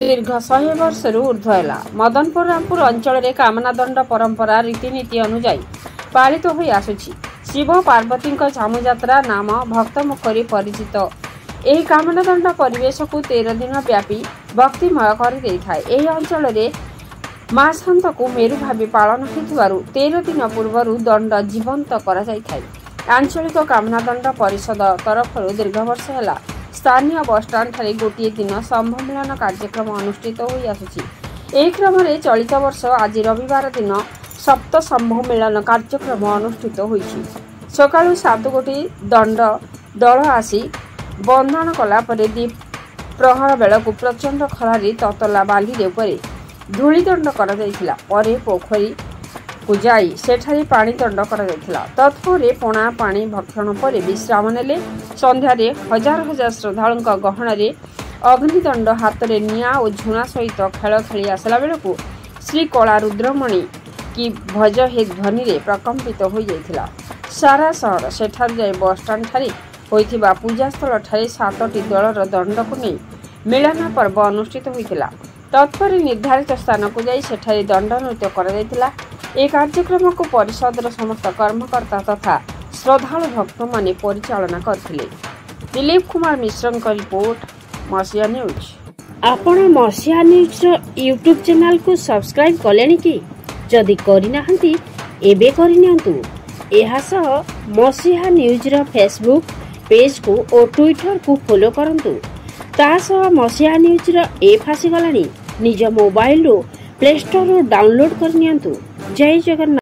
दीर्घ 100 वर्षରୁ ऊर्ध्व है। मदनपुर रामपुर अंचल कामनादंड परंपरा रीतिनीति अनुजाई पालित हो आसुछि। शिव पार्वती झामुजात्रा नाम भक्तमुखरी परिचित। यह कामनादंड परिवेश को 13 दिन व्यापी भक्तिमय कर अंचल माँ शांत को मेरु भावी पालन हो 13 दिन पूर्व दंड जीवंत कर आंचलिक कामनादंड परिषद तरफ दीर्घ वर्ष है स्थानीय बसस्टाण्ड ठारे गोटे दिन संभ मिलन कार्यक्रम अनुष्ठित हो आसुछि। क्रम में चलित वर्ष आज रविवार दिन सप्त संभ मिलन कार्यक्रम अनुष्ठित होइछि। सकाळु 7 गोटी दंड दल आसी बंधन कला परे दीप प्रहर बेलू प्रचंड खरारी ततला बाली उपरे धूलिदंड कर पोखरी को जाई सेठारे पानी दंड कर तत्परे पणा पानी भक्षण पर विश्राम नेले। संध्यारे हजार हजार श्रद्धालु गहन अग्निदंड हाथ में निआ और झुणा सहित खेल खेली आसला बेलू श्री कला रुद्रमणि की भज हे ध्वनि रे प्रकम्पित हो जाइथिला। सारा सहर सेठार जाए बसस्टाण्ड ठारे होइथिबा पूजास्थल ठारे 7टी दलर दंड को नहीं मिलन पर्व अनुष्ठित होइथिला। तत्पर निर्धारित स्थान को जाई सेठारे दंड नृत्य कर जाइथिला। ए कार्यक्रम को परिषदर समस्त कर्मकर्ता तथा श्रद्धालु भक्त माने परिचालना करथिले। Dilip Kumar Mishra report मसिया news. आपण मसिया न्यूज यूट्यूब चैनल को सब्सक्राइब कलेनी कि जदि करिनाहंती एबे करिनियंतु। एहा सह मसिया न्यूज रो फेसबुक पेज को और ट्विटर को फॉलो करंतु। ता सह मसिया न्यूज रो ऐप आसी गलानी निज मोबाइल रो प्ले स्टोर रो डाउनलोड करनियंतु। जय जगन्नाथ।